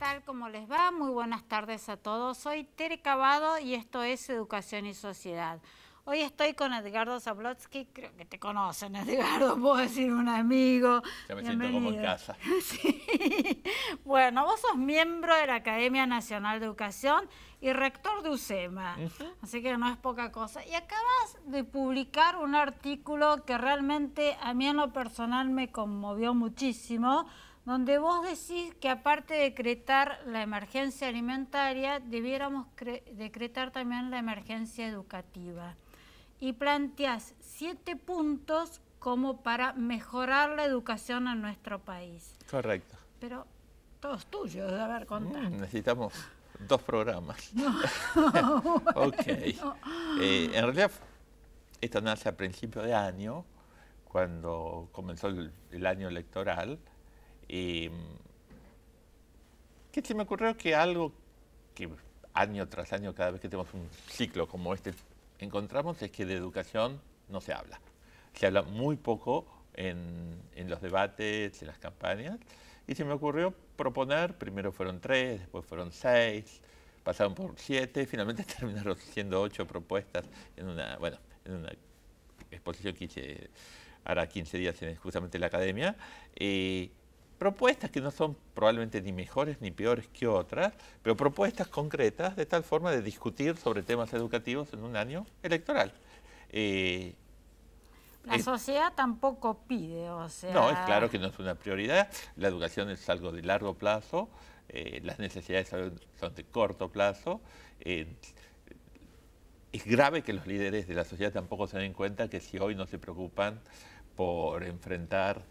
tal? ¿Cómo les va? Muy buenas tardes a todos. Soy Tere Cavado y esto es Educación y Sociedad. Hoy estoy con Edgardo Zablotsky, creo que te conocen, Edgardo, puedo decir un amigo. Ya me siento como en casa. Sí. Bueno, vos sos miembro de la Academia Nacional de Educación y rector de UCEMA, así que no es poca cosa. Y acabas de publicar un artículo que realmente a mí en lo personal me conmovió muchísimo, donde vos decís que aparte de decretar la emergencia alimentaria, debiéramos decretar también la emergencia educativa. Y planteás 7 puntos como para mejorar la educación en nuestro país. Correcto. Pero todos tuyos, a ver, contá. Necesitamos 2 programas. No. Ok. En realidad, esto nace a principio de año, cuando comenzó el año electoral, que se me ocurrió que algo que año tras año, cada vez que tenemos un ciclo como este, encontramos es que de educación no se habla. Se habla muy poco en los debates, en las campañas, y se me ocurrió proponer, primero fueron 3, después fueron 6, pasaron por 7, finalmente terminaron siendo 8 propuestas en una exposición que hice ahora 15 días justamente en la academia. Propuestas que no son probablemente ni mejores ni peores que otras, pero propuestas concretas de tal forma de discutir sobre temas educativos en un año electoral. La sociedad tampoco pide, o sea... No, es claro que no es una prioridad. La educación es algo de largo plazo, las necesidades son de corto plazo. Es grave que los líderes de la sociedad tampoco se den cuenta que si hoy no se preocupan por enfrentar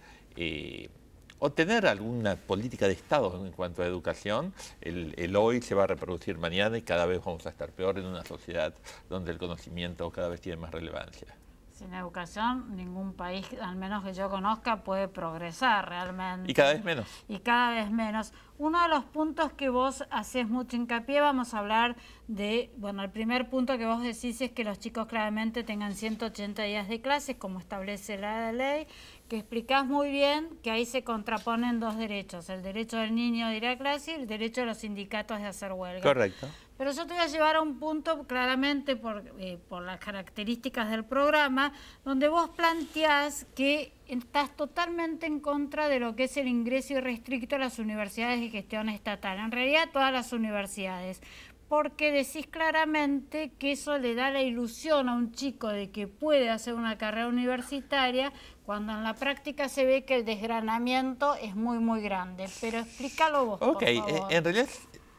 o tener alguna política de Estado en cuanto a educación, el hoy se va a reproducir mañana y cada vez vamos a estar peor en una sociedad donde el conocimiento cada vez tiene más relevancia. Sin educación, ningún país, al menos que yo conozca, puede progresar realmente. Y cada vez menos. Y cada vez menos. Uno de los puntos que vos haces mucho hincapié, vamos a hablar de, bueno, el primer punto que vos decís es que los chicos claramente tengan 180 días de clases, como establece la ley, que explicás muy bien que ahí se contraponen 2 derechos, el derecho del niño de ir a clase y el derecho de los sindicatos de hacer huelga. Correcto. Pero yo te voy a llevar a un punto, claramente por las características del programa, donde vos planteás que estás totalmente en contra de lo que es el ingreso irrestricto a las universidades de gestión estatal, en realidad todas las universidades, porque decís claramente que eso le da la ilusión a un chico de que puede hacer una carrera universitaria, cuando en la práctica se ve que el desgranamiento es muy, muy grande. Pero explícalo vos, por favor. En realidad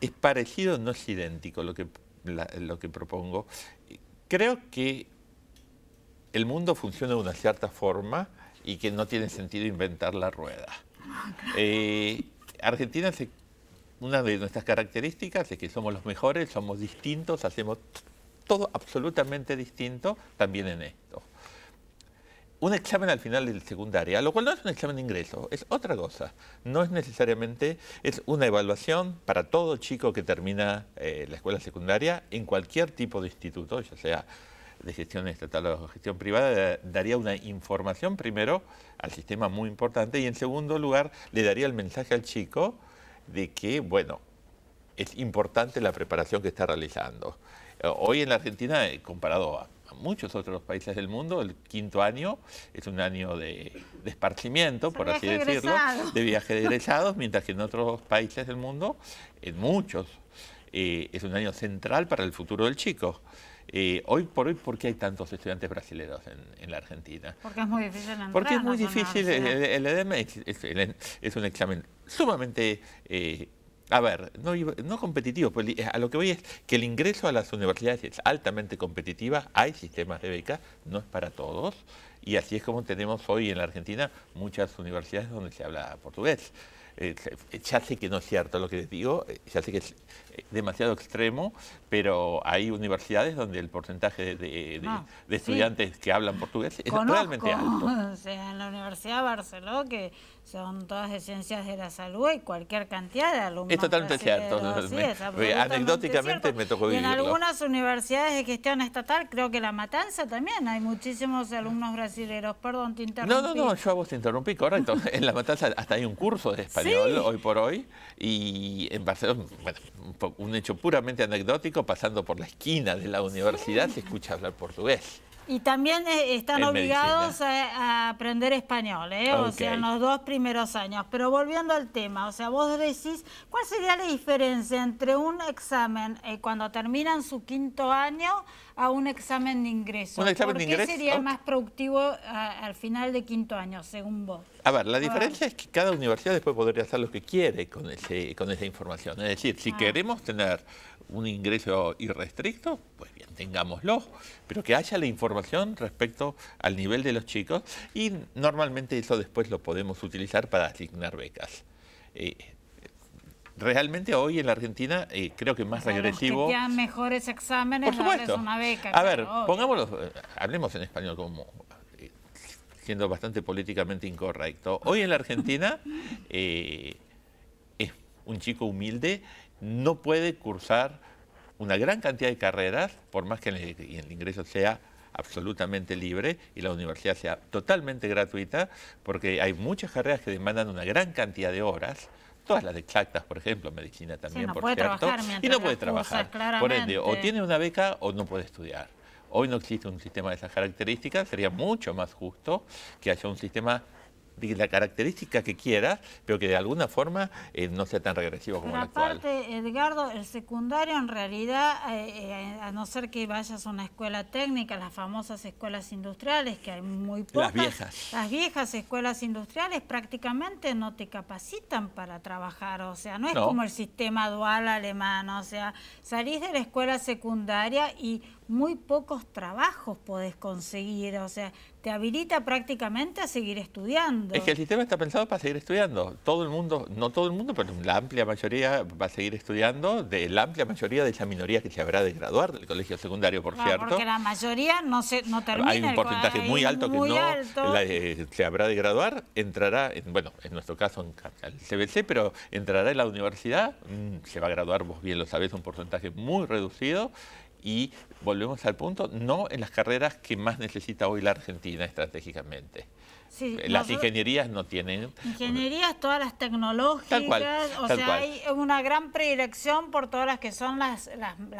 es parecido, no es idéntico lo que propongo. Creo que el mundo funciona de una cierta forma y que no tiene sentido inventar la rueda. Argentina, una de nuestras características es que somos los mejores, somos distintos, hacemos todo absolutamente distinto también en esto. Un examen al final del secundaria, lo cual no es un examen de ingreso, es otra cosa. No es necesariamente, es una evaluación para todo chico que termina la escuela secundaria en cualquier tipo de instituto, ya sea de gestión estatal o gestión privada, daría una información primero al sistema muy importante y en segundo lugar le daría el mensaje al chico de que, bueno, es importante la preparación que está realizando. Hoy en la Argentina, comparado a muchos otros países del mundo, el 5º año es un año de esparcimiento, por así decirlo, de viaje de egresados, mientras que en otros países del mundo, en muchos, es un año central para el futuro del chico. Hoy por hoy, ¿por qué hay tantos estudiantes brasileños en la Argentina? Porque es muy difícil entrar. Porque es muy difícil, el EDM es un examen sumamente... no competitivo, pues a lo que voy es que el ingreso a las universidades es altamente competitiva, hay sistemas de becas, no es para todos, y así es como tenemos hoy en la Argentina muchas universidades donde se habla portugués. Ya sé que no es cierto lo que les digo, ya sé que es demasiado extremo, pero hay universidades donde el porcentaje de estudiantes que hablan portugués es realmente alto. O sea, en la Universidad de Barcelona, que son todas de ciencias de la salud, hay cualquier cantidad de alumnos. Es totalmente cierto. Anecdóticamente me tocó vivirlo. Y en algunas universidades de gestión estatal, creo que La Matanza también, hay muchísimos alumnos brasileños. Perdón, te interrumpí. No, yo a vos te interrumpí, correcto. En La Matanza hasta hay un curso de español. español hoy por hoy, y en Barcelona, bueno, un hecho puramente anecdótico, pasando por la esquina de la universidad se escucha hablar portugués. Y también están obligados a aprender español, o sea, en los 2 primeros años. Pero volviendo al tema, o sea, vos decís, ¿cuál sería la diferencia entre un examen cuando terminan su 5º año a un examen de ingreso? ¿Por qué sería más productivo al final de 5º año, según vos? A ver, la diferencia es que cada universidad después podría hacer lo que quiere con esa información. Es decir, si queremos tener un ingreso irrestricto, pues bien, tengámoslo, pero que haya la información respecto al nivel de los chicos y normalmente eso después lo podemos utilizar para asignar becas. Realmente hoy en la Argentina creo que más regresivo... Los que quedan mejores exámenes, darles una beca. A ver, pongámoslo, hablemos en español como... siendo bastante políticamente incorrecto. Hoy en la Argentina, un chico humilde no puede cursar una gran cantidad de carreras, por más que el ingreso sea absolutamente libre y la universidad sea totalmente gratuita, porque hay muchas carreras que demandan una gran cantidad de horas, todas las exactas, por ejemplo, medicina también, no por puede cierto, trabajar y no puede trabajar. Cursas, por ende, o tiene una beca o no puede estudiar. Hoy no existe un sistema de esas características, sería mucho más justo que haya un sistema de la característica que quieras, pero que de alguna forma no sea tan regresivo como el actual. Aparte, Edgardo, el secundario en realidad, a no ser que vayas a una escuela técnica, las famosas escuelas industriales, que hay muy pocas. Las viejas escuelas industriales prácticamente no te capacitan para trabajar, o sea, no es como el sistema dual alemán, o sea, salís de la escuela secundaria y muy pocos trabajos podés conseguir, o sea, te habilita prácticamente a seguir estudiando. Es que el sistema está pensado para seguir estudiando. Todo el mundo, no todo el mundo, pero la amplia mayoría va a seguir estudiando, la amplia mayoría de esa minoría que se habrá de graduar del colegio secundario, por cierto. Porque la mayoría no termina. Hay un porcentaje muy alto que se habrá de graduar, entrará, bueno, en nuestro caso al CBC, pero entrará en la universidad, se va a graduar, vos bien lo sabés, un porcentaje muy reducido. Y volvemos al punto, no en las carreras que más necesita hoy la Argentina estratégicamente. Sí, las ingenierías no tienen... Ingenierías, todas las tecnológicas, hay una gran predilección por todas las que son las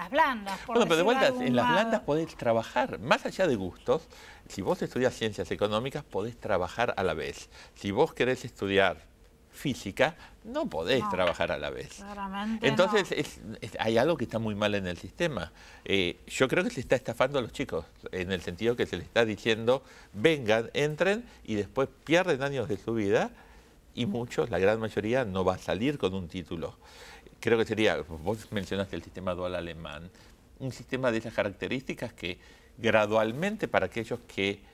blandas. Bueno, pero de vuelta, en las blandas podés trabajar, más allá de gustos. Si vos estudias ciencias económicas, podés trabajar a la vez. Si vos querés estudiar física, no podés trabajar a la vez. Claramente entonces hay algo que está muy mal en el sistema. Yo creo que se está estafando a los chicos, en el sentido que se les está diciendo, vengan, entren, y después pierden años de su vida, y muchos, la gran mayoría, no va a salir con un título. Creo que sería, vos mencionaste el sistema dual alemán, un sistema de esas características que gradualmente para aquellos que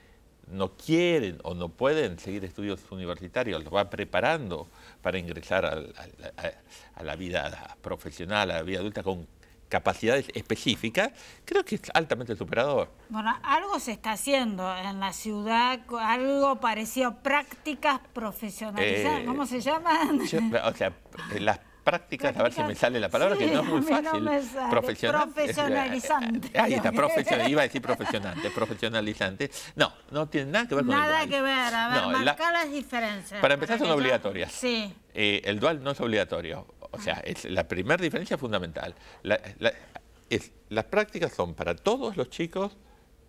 no quieren o no pueden seguir estudios universitarios, los va preparando para ingresar a la vida profesional, a la vida adulta con capacidades específicas, creo que es altamente superador. Bueno, algo se está haciendo en la ciudad, algo parecido a prácticas profesionalizadas, ¿cómo se llaman? O sea, las prácticas, a ver si me sale la palabra, que no es muy fácil. No profesionalizante. Ahí está, iba a decir profesionalizante. No tiene nada que ver con el dual. Nada que ver, a ver, marcar las diferencias. Para empezar, son obligatorias. Sí. El dual no es obligatorio. O sea, es la primera diferencia fundamental. Las prácticas son para todos los chicos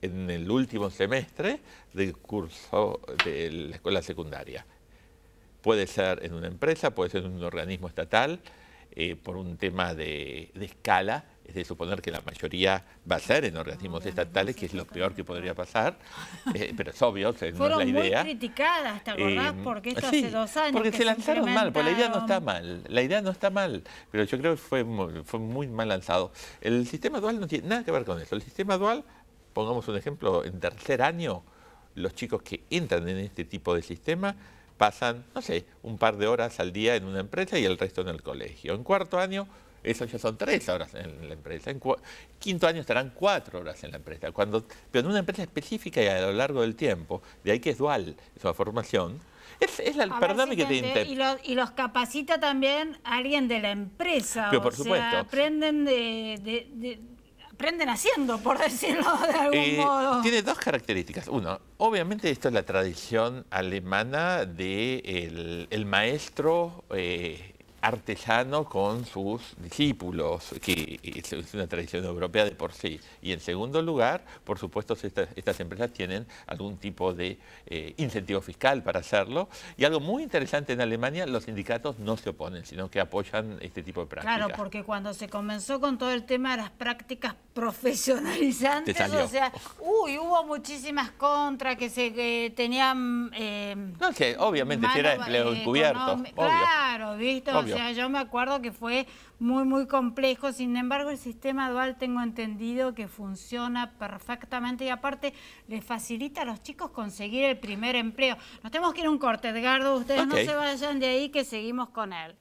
en el último semestre del curso de la escuela secundaria. Puede ser en una empresa, puede ser en un organismo estatal, por un tema de escala, es de suponer que la mayoría va a ser en organismos estatales, que es lo peor que podría pasar, pero es obvio, no es la idea. Fueron muy criticadas, ¿te acordás? Porque esto hace 2 años porque se lanzaron mal, porque la idea no está mal, pero yo creo que fue muy mal lanzado. El sistema dual no tiene nada que ver con eso. El sistema dual, pongamos un ejemplo, en 3er año, los chicos que entran en este tipo de sistema pasan, no sé, un par de horas al día en una empresa y el resto en el colegio. En 4º año, eso ya son 3 horas en la empresa. En 5º año estarán 4 horas en la empresa. Pero en una empresa específica y a lo largo del tiempo, de ahí que es dual, es una formación. Perdóname que te interrumpa. Y los capacita también alguien de la empresa. Pero por supuesto. Sea, aprenden aprenden haciendo, por decirlo de algún modo. Tiene dos características. Uno, obviamente esto es la tradición alemana de el maestro artesano con sus discípulos, que es una tradición europea de por sí. Y en segundo lugar, por supuesto, estas empresas tienen algún tipo de incentivo fiscal para hacerlo. Y algo muy interesante en Alemania, los sindicatos no se oponen, sino que apoyan este tipo de prácticas. Claro, porque cuando se comenzó con todo el tema de las prácticas profesionalizantes, o sea, hubo muchísimas contras que tenían... no, que obviamente si era empleo encubierto, claro, ¿viste? Obvio. O sea, yo me acuerdo que fue muy complejo. Sin embargo, el sistema dual tengo entendido que funciona perfectamente y aparte le facilita a los chicos conseguir el primer empleo. Nos tenemos que ir a un corte, Edgardo. Ustedes no se vayan de ahí que seguimos con él.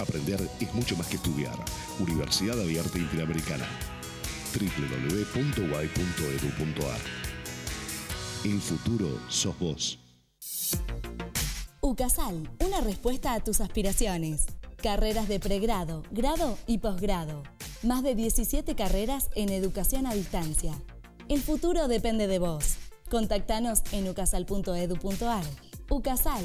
Aprender es mucho más que estudiar. Universidad Abierta Interamericana. www.uay.edu.ar. El futuro sos vos. UCASAL, una respuesta a tus aspiraciones. Carreras de pregrado, grado y posgrado. Más de 17 carreras en educación a distancia. El futuro depende de vos. Contactanos en ucasal.edu.ar. UCASAL.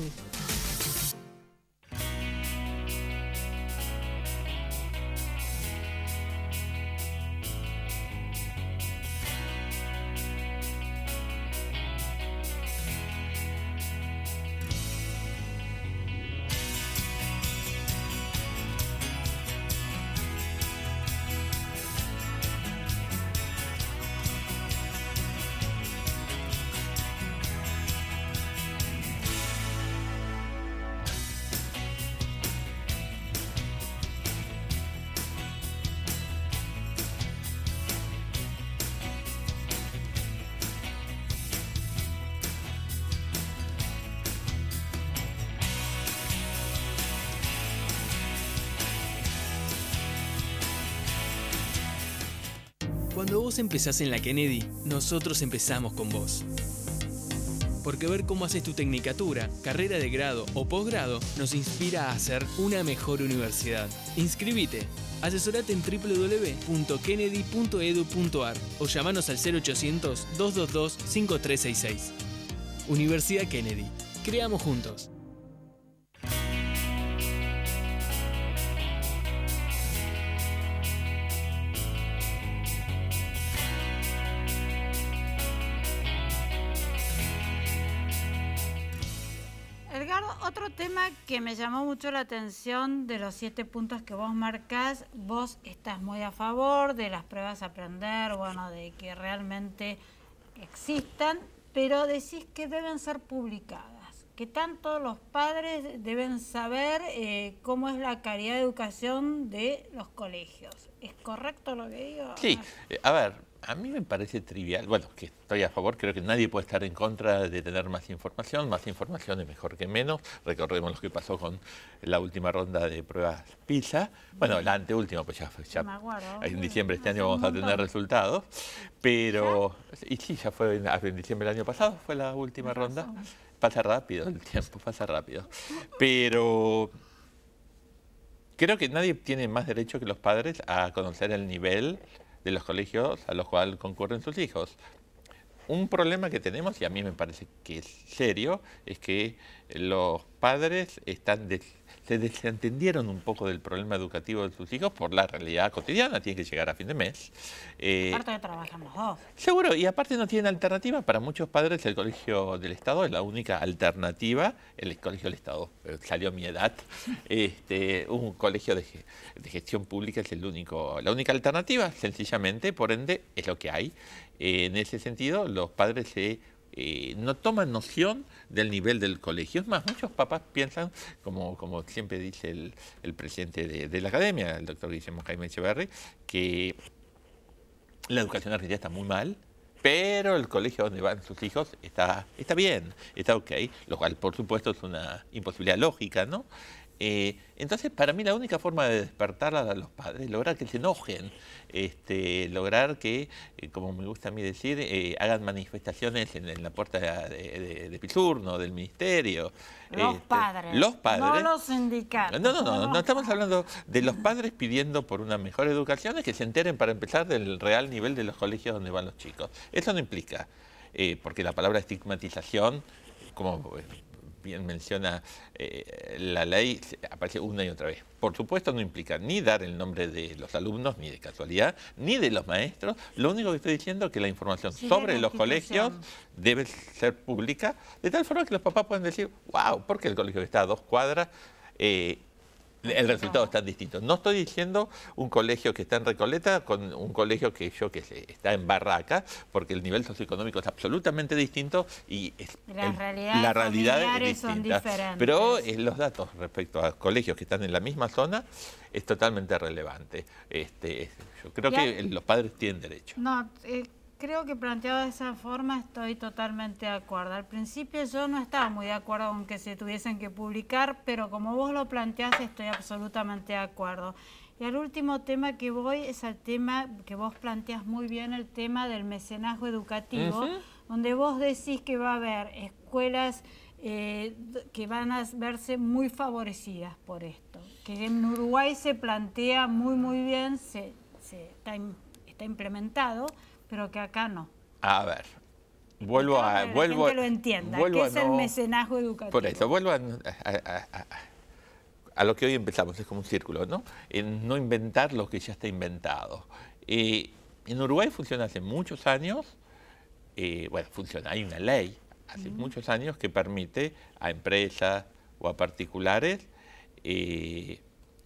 Cuando vos empezás en la Kennedy, nosotros empezamos con vos. Porque ver cómo haces tu tecnicatura, carrera de grado o posgrado nos inspira a hacer una mejor universidad. Inscribite, asesorate en www.kennedy.edu.ar o llamanos al 0800-222-5366. Universidad Kennedy. Creamos juntos. Edgardo, otro tema que me llamó mucho la atención de los 7 puntos que vos marcás, vos estás muy a favor de las pruebas a aprender, bueno, de que realmente existan, pero decís que deben ser publicadas, que tanto los padres deben saber cómo es la calidad de educación de los colegios. ¿Es correcto lo que digo? Sí, a ver. A mí me parece trivial, bueno, que estoy a favor, creo que nadie puede estar en contra de tener más información es mejor que menos. Recordemos lo que pasó con la última ronda de pruebas PISA, bueno, la anteúltima, pues ya en diciembre de este año vamos a tener resultados, pero, y sí, ya fue en diciembre del año pasado, fue la última ronda, pasa rápido el tiempo, pasa rápido, pero creo que nadie tiene más derecho que los padres a conocer el nivel de los colegios a los cuales concurren sus hijos. Un problema que tenemos, y a mí me parece que es serio, es que los padres se desentendieron un poco del problema educativo de sus hijos por la realidad cotidiana, tienen que llegar a fin de mes. Aparte de trabajar los dos. Seguro, y aparte no tienen alternativa. Para muchos padres el colegio del Estado es la única alternativa. El colegio del Estado, salió a mi edad, un colegio de gestión pública es la única alternativa, sencillamente, por ende es lo que hay. En ese sentido, los padres se no toman noción del nivel del colegio. Es más, muchos papás piensan, como siempre dice el presidente de la academia, el doctor Guillermo Jaime Echeverri, que la educación argentina está muy mal, pero el colegio donde van sus hijos está bien, está ok, lo cual por supuesto es una imposibilidad lógica, ¿no? Entonces, para mí la única forma de despertar a los padres, lograr que se enojen, lograr que, como me gusta a mí decir, hagan manifestaciones en la puerta de Pisurno, del ministerio. Los padres, no los sindicatos. No estamos hablando de los padres pidiendo por una mejor educación, es que se enteren para empezar del real nivel de los colegios donde van los chicos. Eso no implica, porque la palabra estigmatización, como bien menciona la ley, aparece una y otra vez. Por supuesto no implica ni dar el nombre de los alumnos, ni de casualidad, ni de los maestros. Lo único que estoy diciendo es que la información sobre los colegios debe ser pública, de tal forma que los papás puedan decir, wow, ¿por qué el colegio está a 2 cuadras? El resultado es tan distinto. No estoy diciendo un colegio que está en Recoleta con un colegio que está en Barraca, porque el nivel socioeconómico es absolutamente distinto y la realidad es distinta. Pero los datos respecto a colegios que están en la misma zona es totalmente relevante. Yo creo que los padres tienen derecho. Creo que planteado de esa forma estoy totalmente de acuerdo. Al principio yo no estaba muy de acuerdo con que se tuviesen que publicar, pero como vos lo planteás estoy absolutamente de acuerdo. Y al último tema que voy es al tema que vos planteás muy bien, el tema del mecenazgo educativo, donde vos decís que va a haber escuelas que van a verse muy favorecidas por esto. Que en Uruguay se plantea muy bien, está implementado, pero que acá no. A ver, vuelvo a... Que lo entienda, ¿qué es el mecenazgo educativo? Por eso, vuelvo a lo que hoy empezamos, es como un círculo, ¿no? En no inventar lo que ya está inventado. En Uruguay funciona hace muchos años, hay una ley hace muchos años que permite a empresas o a particulares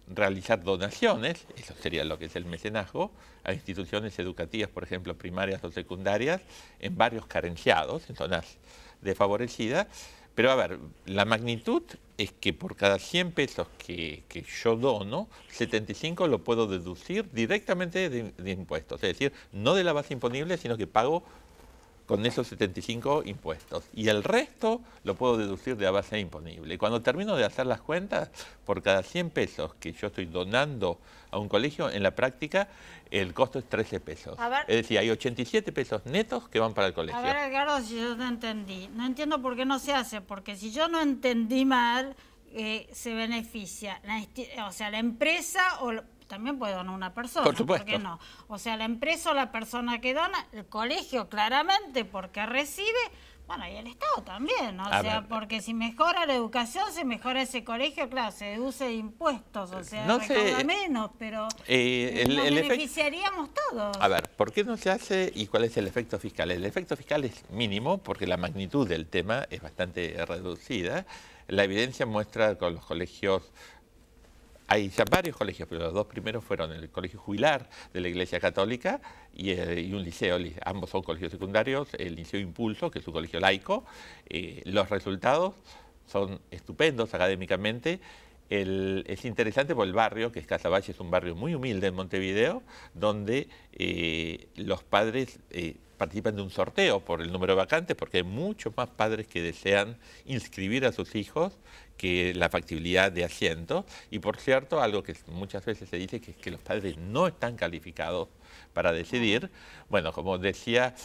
realizar donaciones, eso sería lo que es el mecenazgo, a instituciones educativas, por ejemplo, primarias o secundarias, en barrios carenciados, en zonas desfavorecidas. Pero a ver, la magnitud es que por cada 100 pesos que yo dono, 75 lo puedo deducir directamente de impuestos, es decir, no de la base imponible, sino que pago con esos 75 impuestos. Y el resto lo puedo deducir de la base imponible. Y cuando termino de hacer las cuentas, por cada 100 pesos que yo estoy donando a un colegio, en la práctica el costo es 13 pesos. Es decir, hay 87 pesos netos que van para el colegio. A ver, Edgardo, si yo te entendí. No entiendo por qué no se hace, porque si yo no entendí mal, se beneficia. La empresa o... También puede donar una persona, por supuesto. ¿Por qué no? O sea, la empresa o la persona que dona, el colegio claramente porque recibe, bueno, y el Estado también, ¿no? Porque si mejora la educación, se mejora ese colegio, claro, se deduce de impuestos, o sea, recauda menos, pero nos beneficiaríamos todos. A ver, ¿por qué no se hace y cuál es el efecto fiscal? El efecto fiscal es mínimo porque la magnitud del tema es bastante reducida. La evidencia muestra con los colegios... Hay ya varios colegios, pero los 2 primeros fueron el Colegio Jubilar de la Iglesia Católica y un liceo, ambos son colegios secundarios, el Liceo Impulso, que es un colegio laico. Los resultados son estupendos académicamente. Es interesante por el barrio, que es Casaballe, es un barrio muy humilde en Montevideo, donde los padres participan de un sorteo por el número de vacantes, porque hay muchos más padres que desean inscribir a sus hijos que la factibilidad de asientos. Y por cierto, algo que muchas veces se dice, que es que los padres no están calificados para decidir. Bueno, como decía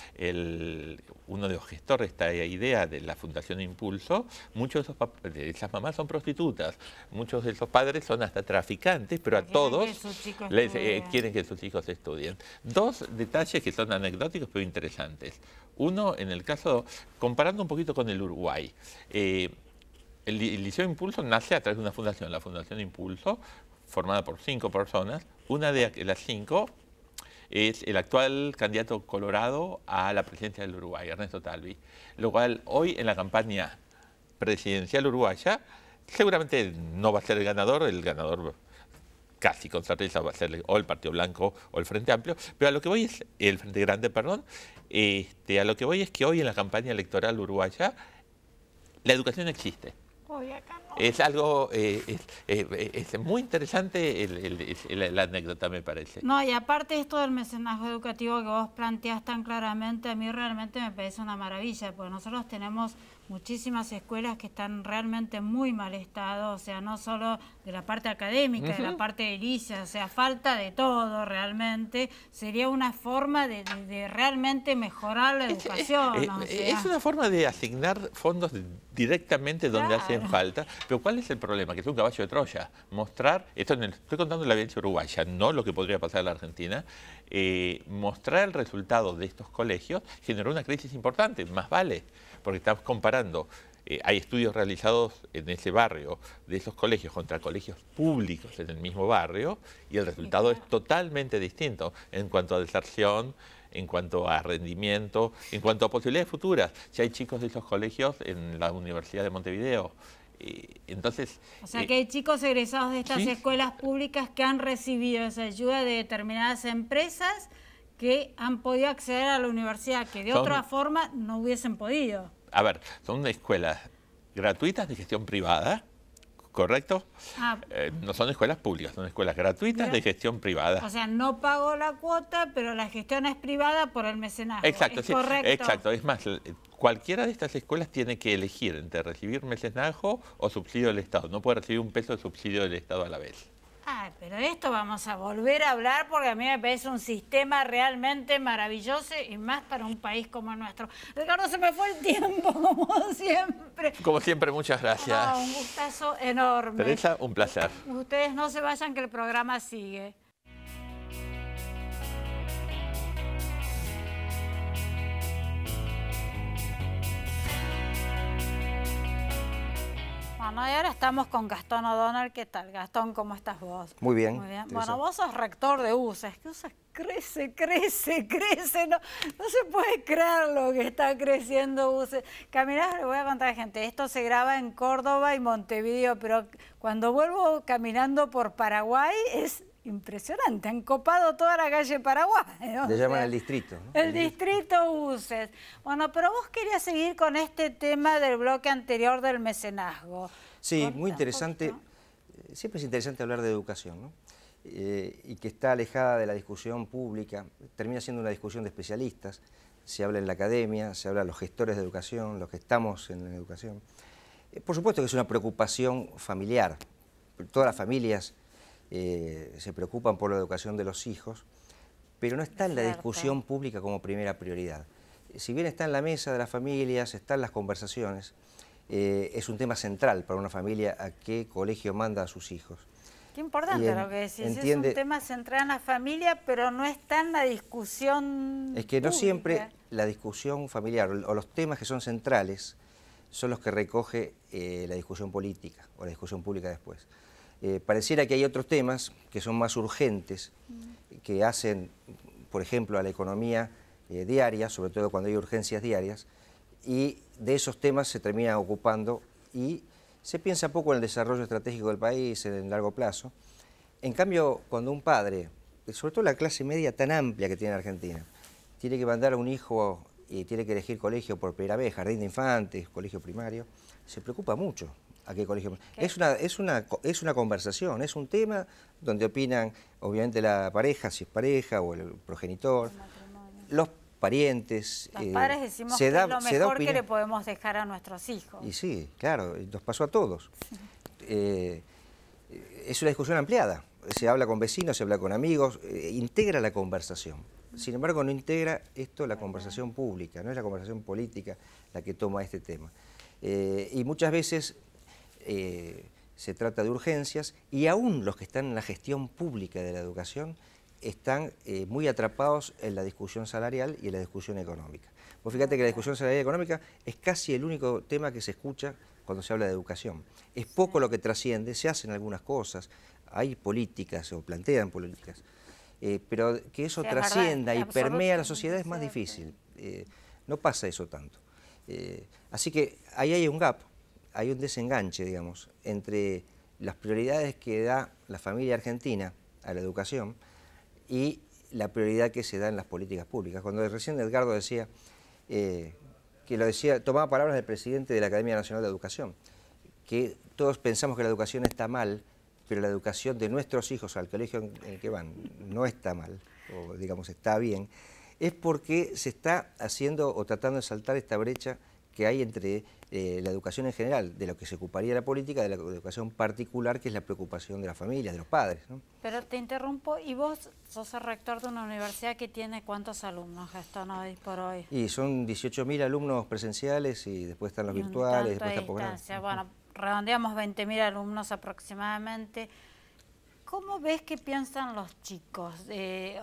uno de los gestores de esta idea de la Fundación Impulso, muchos de esas mamás son prostitutas, muchos de esos padres son hasta traficantes, pero a todos quieren que sus hijos estudien. 2 detalles que son anecdóticos pero interesantes. Uno, en el caso, comparando un poquito con el Uruguay, el Liceo Impulso nace a través de una fundación, la Fundación Impulso, formada por 5 personas. Una de las 5 es el actual candidato colorado a la presidencia del Uruguay, Ernesto Talvi, lo cual hoy en la campaña presidencial uruguaya seguramente no va a ser el ganador casi con certeza va a ser o el Partido Blanco o el Frente Amplio, pero a lo que voy es, el Frente Grande, perdón, a lo que voy es que hoy en la campaña electoral uruguaya la educación existe. Uy, acá no. Es algo, es muy interesante la anécdota, me parece. No, y aparte esto del mecenazgo educativo que vos planteás tan claramente, a mí realmente me parece una maravilla, porque nosotros tenemos muchísimas escuelas que están realmente en muy mal estado, o sea, no solo de la parte académica, de la parte edilicia, o sea, falta de todo realmente. Sería una forma de realmente mejorar la educación. O sea. Es una forma de asignar fondos directamente donde hacen falta, pero ¿cuál es el problema? Que es un caballo de Troya. Mostrar, estoy contando la evidencia uruguaya, no lo que podría pasar en la Argentina, mostrar el resultado de estos colegios generó una crisis importante, más vale, porque estamos comparando, hay estudios realizados en ese barrio de esos colegios contra colegios públicos en el mismo barrio y el resultado es totalmente distinto en cuanto a deserción, en cuanto a rendimiento, en cuanto a posibilidades futuras. Si hay chicos de esos colegios en la Universidad de Montevideo. Entonces, o sea que hay chicos egresados de estas escuelas públicas que han recibido esa ayuda de determinadas empresas que han podido acceder a la universidad, que de otra forma no hubiesen podido. A ver, son escuelas gratuitas de gestión privada, ¿correcto? No son escuelas públicas, son escuelas gratuitas de gestión privada. O sea, no pago la cuota, pero la gestión es privada por el mecenazgo. Exacto, sí, correcto. Exacto. Es más, cualquiera de estas escuelas tiene que elegir entre recibir mecenazgo o subsidio del Estado. No puede recibir un peso de subsidio del Estado a la vez. Pero de esto vamos a volver a hablar porque a mí me parece un sistema realmente maravilloso y más para un país como el nuestro. Ricardo, se me fue el tiempo, como siempre. Como siempre, muchas gracias. Un gustazo enorme. Teresa, un placer. Ustedes no se vayan que el programa sigue. Bueno, y ahora estamos con Gastón O'Donnell. ¿Qué tal, Gastón? ¿Cómo estás vos? Muy bien. Muy bien. Bueno, vos sos rector de UCES. Que UCES crece. No se puede creer lo que está creciendo UCES. Caminás, le voy a contar a la gente, esto se graba en Córdoba y Montevideo, pero cuando vuelvo caminando por Paraguay es impresionante, han copado toda la calle Paraguay, ¿no? Le llaman el distrito, ¿no? El distrito UCES. Bueno, pero vos querías seguir con este tema del bloque anterior del mecenazgo. Sí, muy interesante. Siempre es interesante hablar de educación, ¿no? Y que está alejada de la discusión pública, termina siendo una discusión de especialistas. Se habla en la academia, se habla a los gestores de educación, los que estamos en la educación. Por supuesto que es una preocupación familiar. Todas las familias se preocupan por la educación de los hijos, pero no está en la discusión pública como primera prioridad. Si bien está en la mesa de las familias, está en las conversaciones, es un tema central para una familia a qué colegio manda a sus hijos. Qué importante lo que decís, es un tema central en la familia, pero no está en la discusión Es que no pública. Siempre la discusión familiar o los temas que son centrales son los que recoge la discusión política o la discusión pública después. Pareciera que hay otros temas que son más urgentes, que hacen, por ejemplo, a la economía diaria, sobre todo cuando hay urgencias diarias, y de esos temas se termina ocupando y se piensa poco en el desarrollo estratégico del país en el largo plazo. En cambio, cuando un padre, sobre todo la clase media tan amplia que tiene Argentina, tiene que mandar a un hijo y tiene que elegir colegio por primera vez, jardín de infantes, colegio primario, se preocupa mucho. ¿A qué colegio? Es una conversación, es un tema donde opinan, obviamente, la pareja, si es pareja, o el progenitor, los parientes. Los padres decimos que es lo mejor que le podemos dejar a nuestros hijos. Y sí, claro, nos pasó a todos. Es una discusión ampliada, se habla con vecinos, se habla con amigos, integra la conversación. Sin embargo, no integra esto la conversación pública, no es la conversación política la que toma este tema. Y muchas veces se trata de urgencias y aún los que están en la gestión pública de la educación están muy atrapados en la discusión salarial y en la discusión económica. Vos fíjate que la discusión salarial y económica es casi el único tema que se escucha cuando se habla de educación. Es poco lo que trasciende, se hacen algunas cosas, hay políticas o plantean políticas, pero que eso trascienda y permea a la sociedad es más difícil. No pasa eso tanto. Así que ahí hay un gap, hay un desenganche, digamos, entre las prioridades que da la familia argentina a la educación y la prioridad que se da en las políticas públicas. Cuando recién Edgardo decía, tomaba palabras del presidente de la Academia Nacional de Educación, que todos pensamos que la educación está mal, pero la educación de nuestros hijos al colegio en el que van no está mal, o digamos está bien, es porque se está haciendo o tratando de saltar esta brecha que hay entre la educación en general, de lo que se ocuparía la política, de la educación particular, que es la preocupación de las familias, de los padres, ¿no? Pero te interrumpo, y vos sos el rector de una universidad que tiene ¿cuántos alumnos, Gastón, hoy por hoy? Y son 18.000 alumnos presenciales y después están los virtuales, después está posgrado. Bueno, redondeamos 20.000 alumnos aproximadamente. ¿Cómo ves que piensan los chicos?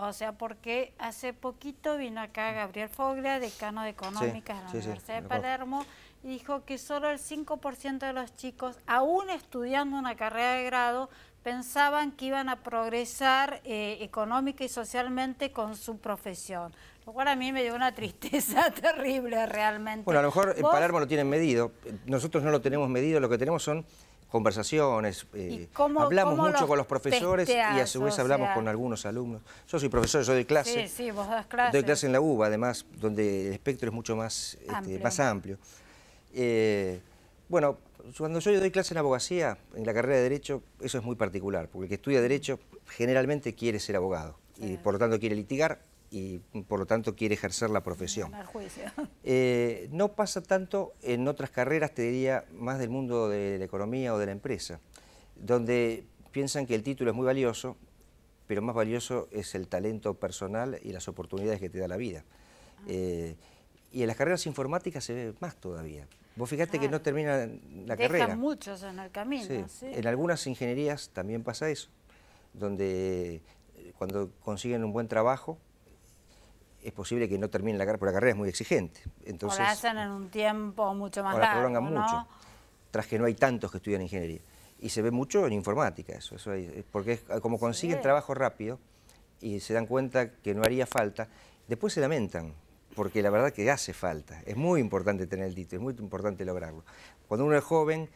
O sea, porque hace poquito vino acá Gabriel Foglia, decano de Económicas de la Universidad de Palermo, y dijo que solo el 5% de los chicos, aún estudiando una carrera de grado, pensaban que iban a progresar económica y socialmente con su profesión. Lo cual a mí me dio una tristeza terrible realmente. Bueno, a lo mejor en Palermo lo tienen medido, nosotros no lo tenemos medido, lo que tenemos son conversaciones, hablamos mucho con los profesores y a su vez hablamos con algunos alumnos. Yo soy profesor, yo doy clase. Sí, vos das clases. Doy clase en la UBA, además, donde el espectro es mucho más amplio. Bueno, cuando yo doy clase en abogacía, en la carrera de Derecho, eso es muy particular, porque el que estudia Derecho generalmente quiere ser abogado y por lo tanto quiere litigar y por lo tanto quiere ejercer la profesión. No pasa tanto en otras carreras, te diría, más del mundo de la economía o de la empresa, donde piensan que el título es muy valioso, pero más valioso es el talento personal y las oportunidades que te da la vida. Y en las carreras informáticas se ve más todavía. Vos fijate que no termina la carrera. Dejan muchos en el camino. Sí. En algunas ingenierías también pasa eso, donde cuando consiguen un buen trabajo, es posible que no terminen la carrera, porque la carrera es muy exigente. Entonces, o la hacen en un tiempo mucho más largo, largo, la prolongan mucho, tras que no hay tantos que estudian ingeniería. Y se ve mucho en informática eso porque es, como consiguen trabajo rápido y se dan cuenta que no haría falta, después se lamentan, porque la verdad que hace falta. Es muy importante tener el título, es muy importante lograrlo. Cuando uno es joven,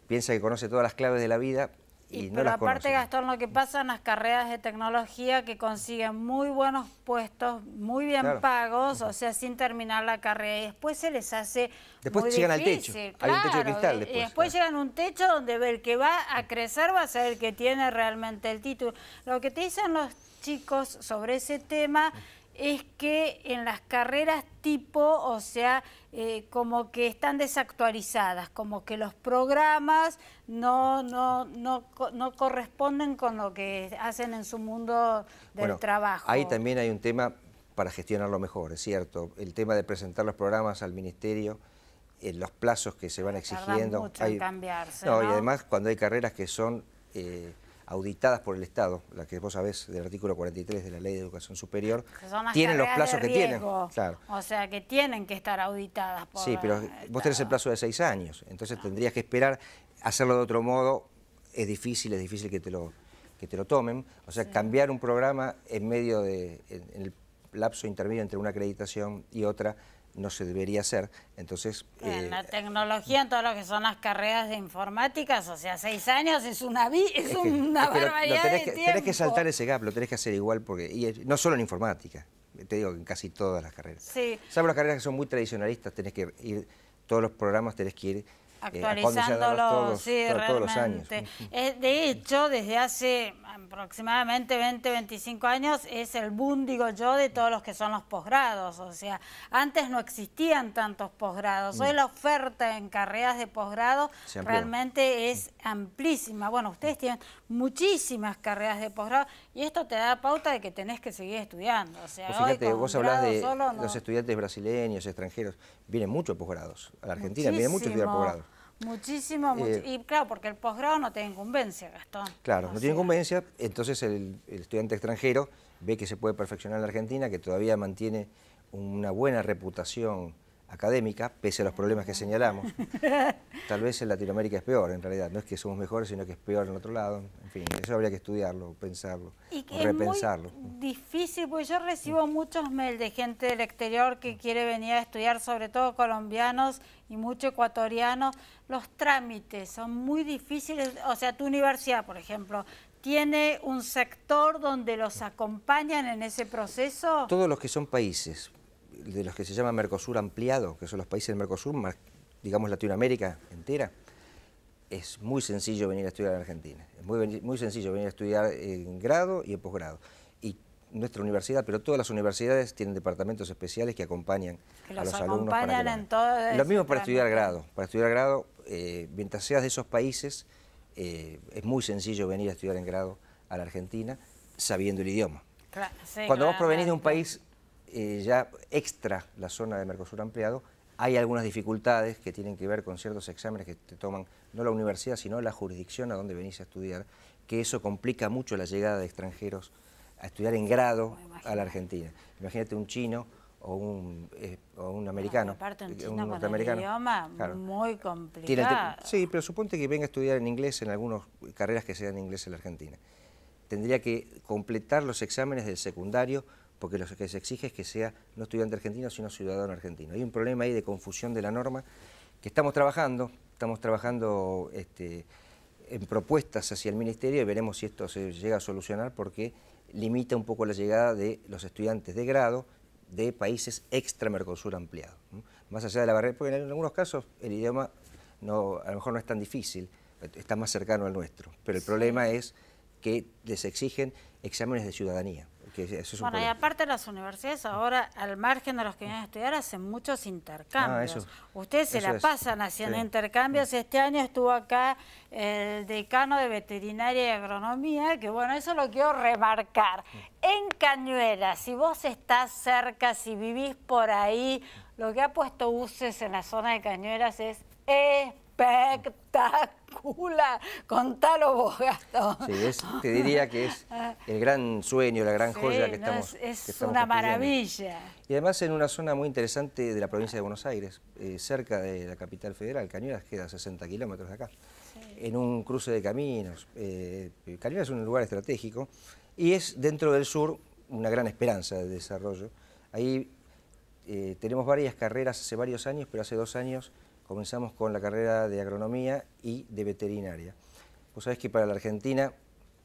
piensa que conoce todas las claves de la vida y no las conoce. Pero aparte, Gastón, lo que pasa en las carreras de tecnología que consiguen muy buenos puestos, muy bien pagos, o sea, sin terminar la carrera, y después se les hace muy llegan difícil. al techo, hay un techo de cristal después. Y después llegan a un techo donde el que va a crecer va a ser el que tiene realmente el título. Lo que te dicen los chicos sobre ese tema es que en las carreras tipo, o sea, como que están desactualizadas, como que los programas no corresponden con lo que hacen en su mundo del trabajo. Ahí también hay un tema para gestionarlo mejor, es cierto. El tema de presentar los programas al ministerio, los plazos que se van exigiendo. Tardan mucho en cambiarse, y además cuando hay carreras que son auditadas por el Estado, la que vos sabés del artículo 43 de la Ley de Educación Superior, tienen los plazos que tienen. Claro. O sea, que tienen que estar auditadas por pero vos tenés el plazo de 6 años, entonces tendrías que esperar, hacerlo de otro modo, es difícil que te lo tomen. O sea, cambiar un programa en medio en el lapso intermedio entre una acreditación y otra, no se debería hacer, entonces... En la tecnología, en todo lo que son las carreras de informáticas, o sea, 6 años es una barbaridad de tiempo. Tenés que saltar ese gap, lo tenés que hacer igual, y no solo en informática, te digo, en casi todas las carreras. Salvo las carreras que son muy tradicionalistas, tenés que ir, todos los programas tenés que ir actualizándolos, todos los años. De hecho, desde hace aproximadamente 20, 25 años es el boom, digo yo, de todos los que son los posgrados. O sea, antes no existían tantos posgrados. Hoy la oferta en carreras de posgrado realmente es amplísima. Bueno, ustedes tienen muchísimas carreras de posgrado y esto te da pauta de que tenés que seguir estudiando. O sea, fíjate, vos hablás de los estudiantes brasileños, extranjeros, vienen muchos posgrados. A la Argentina viene mucho estudiar posgrado. Muchísimo. Y claro, porque el posgrado no tiene incumbencia, Gastón. Claro, no tiene incumbencia, entonces el estudiante extranjero ve que se puede perfeccionar en la Argentina, que todavía mantiene una buena reputación académica, pese a los problemas que señalamos. Tal vez en Latinoamérica es peor, en realidad. No es que somos mejores, sino que es peor en otro lado. En fin, eso habría que estudiarlo, pensarlo, repensarlo. Es muy difícil, porque yo recibo muchos mails de gente del exterior que quiere venir a estudiar, sobre todo colombianos y mucho ecuatorianos. Los trámites son muy difíciles. O sea, tu universidad, por ejemplo, ¿tiene un sector donde los acompañan en ese proceso? Todos los que son países de los que se llama Mercosur ampliado, que son los países del Mercosur, más, digamos Latinoamérica entera, es muy sencillo venir a estudiar en Argentina. Es muy sencillo venir a estudiar en grado y en posgrado. Y nuestra universidad, pero todas las universidades tienen departamentos especiales que acompañan a los alumnos para que en todo lo mismo para estudiar grado. Para estudiar grado, mientras seas de esos países, es muy sencillo venir a estudiar en grado a la Argentina sabiendo el idioma. Claro, sí, cuando vos provenís de un país ya extra la zona de Mercosur ampliado, hay algunas dificultades que tienen que ver con ciertos exámenes que te toman no la universidad, sino la jurisdicción a donde venís a estudiar, que eso complica mucho la llegada de extranjeros a estudiar en grado a la Argentina. Imagínate un chino o un americano, aparte un chino un con norteamericano. el idioma Claro. muy complicado. Sí, pero suponte que venga a estudiar en inglés en algunas carreras que sean en inglés en la Argentina. Tendría que completar los exámenes del secundario, porque lo que se exige es que sea no estudiante argentino, sino ciudadano argentino. Hay un problema ahí de confusión de la norma que estamos trabajando en propuestas hacia el Ministerio y veremos si esto se llega a solucionar porque limita un poco la llegada de los estudiantes de grado de países extra Mercosur ampliado, ¿no? Más allá de la barrera, porque en algunos casos el idioma a lo mejor no es tan difícil, está más cercano al nuestro, pero el problema es que les exigen exámenes de ciudadanía. Que eso es un Bueno, y problema. aparte las universidades ahora, al margen de los que vienen a estudiar, hacen muchos intercambios. Ustedes se la pasan haciendo intercambios. Este año estuvo acá el decano de Veterinaria y Agronomía, que bueno, eso lo quiero remarcar. En Cañuelas, si vos estás cerca, si vivís por ahí, lo que ha puesto UCES en la zona de Cañuelas es espectacular. Contalo vos, Gastón. Sí, te diría que es el gran sueño, la gran joya que estamos es una maravilla. Y además en una zona muy interesante de la provincia de Buenos Aires, cerca de la capital federal. Cañuelas queda a 60 kilómetros de acá, en un cruce de caminos. Cañuelas es un lugar estratégico y es dentro del sur una gran esperanza de desarrollo. Ahí tenemos varias carreras hace varios años, pero hace 2 años comenzamos con la carrera de agronomía y de veterinaria. Vos sabés que para la Argentina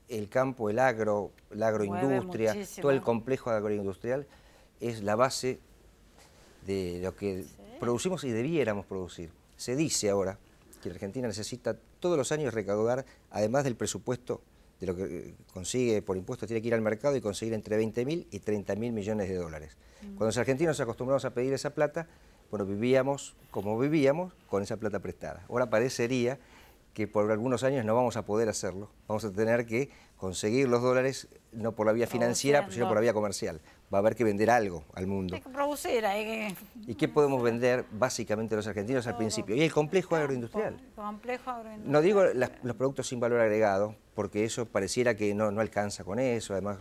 el campo, la agroindustria, todo el complejo agroindustrial es la base de lo que producimos y debiéramos producir. Se dice ahora que la Argentina necesita todos los años recaudar, además del presupuesto de lo que consigue por impuestos, tiene que ir al mercado y conseguir entre 20.000 y 30.000 millones de dólares. Cuando los argentinos nos acostumbramos a pedir esa plata, bueno, vivíamos como vivíamos con esa plata prestada. Ahora parecería que por algunos años no vamos a poder hacerlo. Vamos a tener que conseguir los dólares no por la vía financiera, sino por la vía comercial. Va a haber que vender algo al mundo. Hay que producir, hay que... ¿Y qué podemos vender básicamente los argentinos al principio? Y el complejo agroindustrial. No digo los productos sin valor agregado, porque eso pareciera que no alcanza con eso, además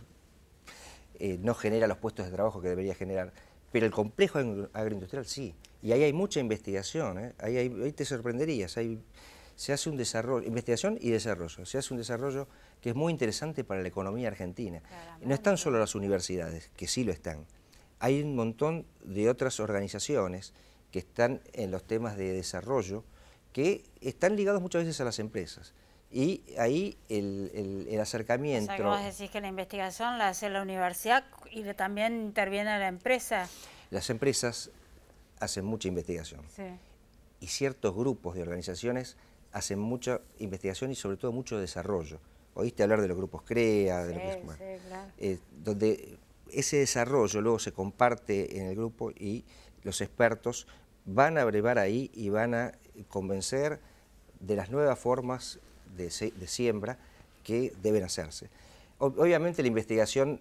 no genera los puestos de trabajo que debería generar. Pero el complejo agroindustrial sí, y ahí hay mucha investigación, ahí te sorprenderías, se hace un desarrollo, investigación y desarrollo, se hace un desarrollo que es muy interesante para la economía argentina. No están solo las universidades, que sí lo están, hay un montón de otras organizaciones que están en los temas de desarrollo, que están ligados muchas veces a las empresas. Y ahí el acercamiento... O sea, que vos decís que la investigación la hace la universidad y también interviene la empresa. Las empresas hacen mucha investigación. Sí. Y ciertos grupos de organizaciones hacen mucha investigación y sobre todo mucho desarrollo. Oíste hablar de los grupos CREA, de lo que es, bueno, claro. Donde ese desarrollo luego se comparte en el grupo y los expertos van a brevar ahí y van a convencer de las nuevas formas de siembra que deben hacerse. Obviamente la investigación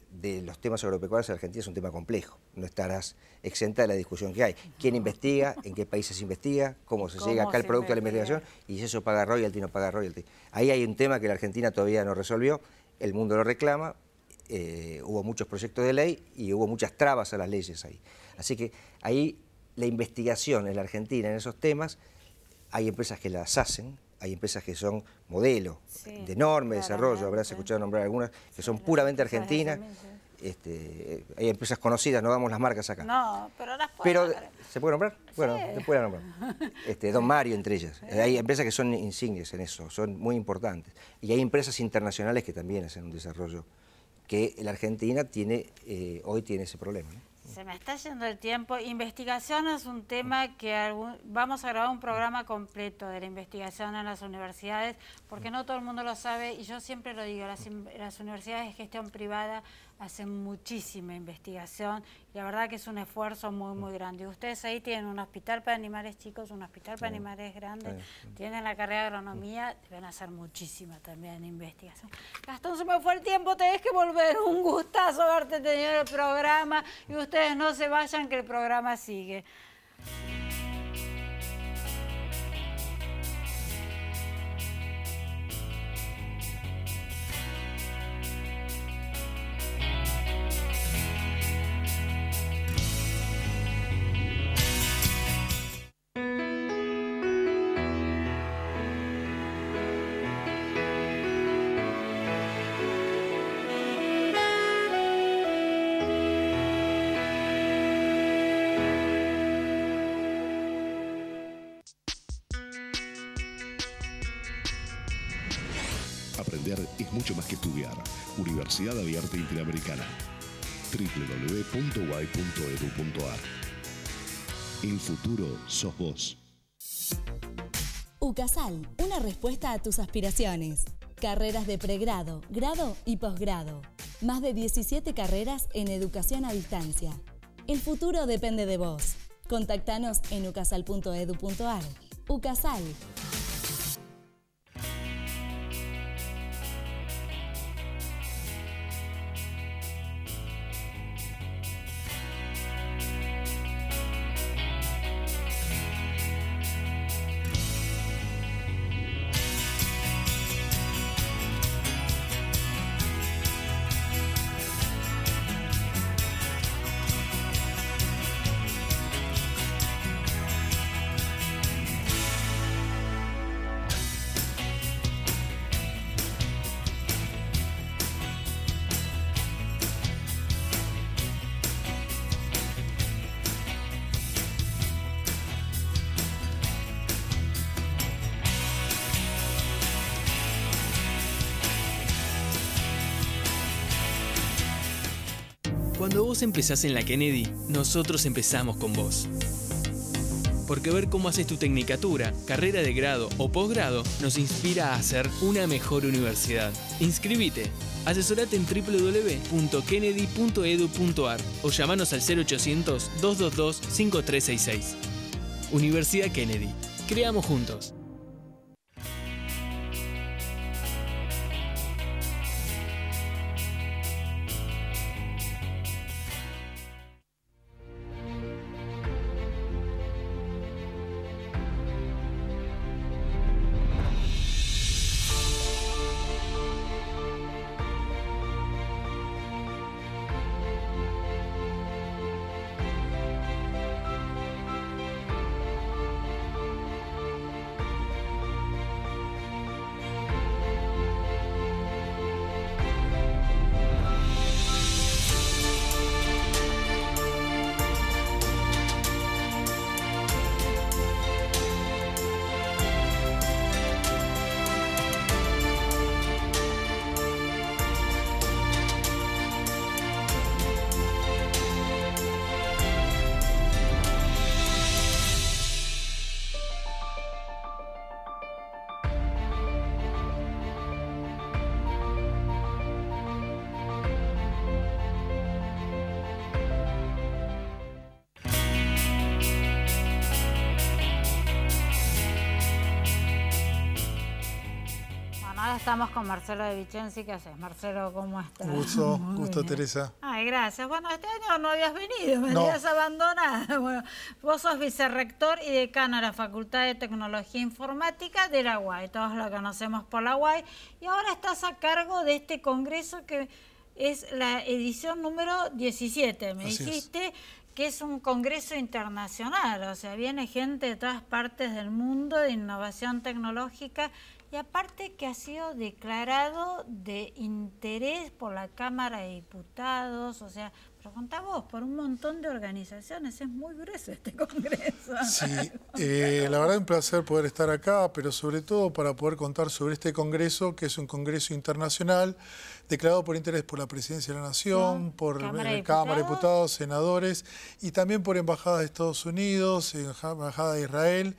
de los temas agropecuarios en Argentina es un tema complejo, no estarás exenta de la discusión que hay. ¿Quién investiga? ¿En qué países se investiga? ¿Cómo se llega acá el producto de la investigación? Y si eso paga royalty, no paga royalty. Ahí hay un tema que la Argentina todavía no resolvió, el mundo lo reclama, hubo muchos proyectos de ley y hubo muchas trabas a las leyes ahí. Así que ahí la investigación en la Argentina en esos temas, hay empresas que las hacen, hay empresas que son modelo de enorme desarrollo, habrás escuchado nombrar algunas, que son puramente argentinas, hay empresas conocidas, no damos las marcas acá. No, pero las Pero, puedo... ¿se puede nombrar? Bueno, Sí. se puede nombrar. Don Mario entre ellas. Hay empresas que son insignes en eso, son muy importantes. Y hay empresas internacionales que también hacen un desarrollo que la Argentina tiene, hoy tiene ese problema, ¿no? Se me está yendo el tiempo. Investigación es un tema que vamos a grabar un programa completo de la investigación en las universidades, porque no todo el mundo lo sabe, y yo siempre lo digo, las universidades de gestión privada hacen muchísima investigación, y la verdad que es un esfuerzo muy, muy grande. Y ustedes ahí tienen un hospital para animales chicos, un hospital para animales grandes, tienen la carrera de agronomía, deben hacer muchísima también investigación. Gastón, se me fue el tiempo, tenés que volver. Un gustazo haberte tenido en el programa, y ustedes no se vayan que el programa sigue. Aprender es mucho más que estudiar. Universidad Abierta Interamericana. www.uay.edu.ar. El futuro sos vos. UCASAL, una respuesta a tus aspiraciones. Carreras de pregrado, grado y posgrado. Más de 17 carreras en educación a distancia. El futuro depende de vos. Contactanos en ucasal.edu.ar. UCASAL. Cuando vos empezás en la Kennedy, nosotros empezamos con vos. Porque ver cómo haces tu tecnicatura, carrera de grado o posgrado nos inspira a hacer una mejor universidad. Inscribite. Asesorate en www.kennedy.edu.ar o llamanos al 0800-222-5366. Universidad Kennedy. Creamos juntos. Estamos con Marcelo de Vicenzi. ¿Qué haces, Marcelo? ¿Cómo estás? Gusto, Teresa. Ay, gracias. Bueno, este año no habías venido, me habías abandonado. Bueno, vos sos vicerrector y decano de la Facultad de Tecnología Informática de la UAY. Todos lo conocemos por la UAY. Y ahora estás a cargo de este congreso que es la edición número 17. Me dijiste que es un congreso internacional, o sea, viene gente de todas partes del mundo de innovación tecnológica. Y Y aparte que ha sido declarado de interés por la Cámara de Diputados, o sea, pero contá vos, por un montón de organizaciones, es muy grueso este congreso. Sí, la verdad es un placer poder estar acá, pero sobre todo para poder contar sobre este congreso, que es un congreso internacional, declarado por interés por la Presidencia de la Nación, por Cámara de Cámara de Diputados, senadores, y también por Embajada de Estados Unidos, Embajada de Israel,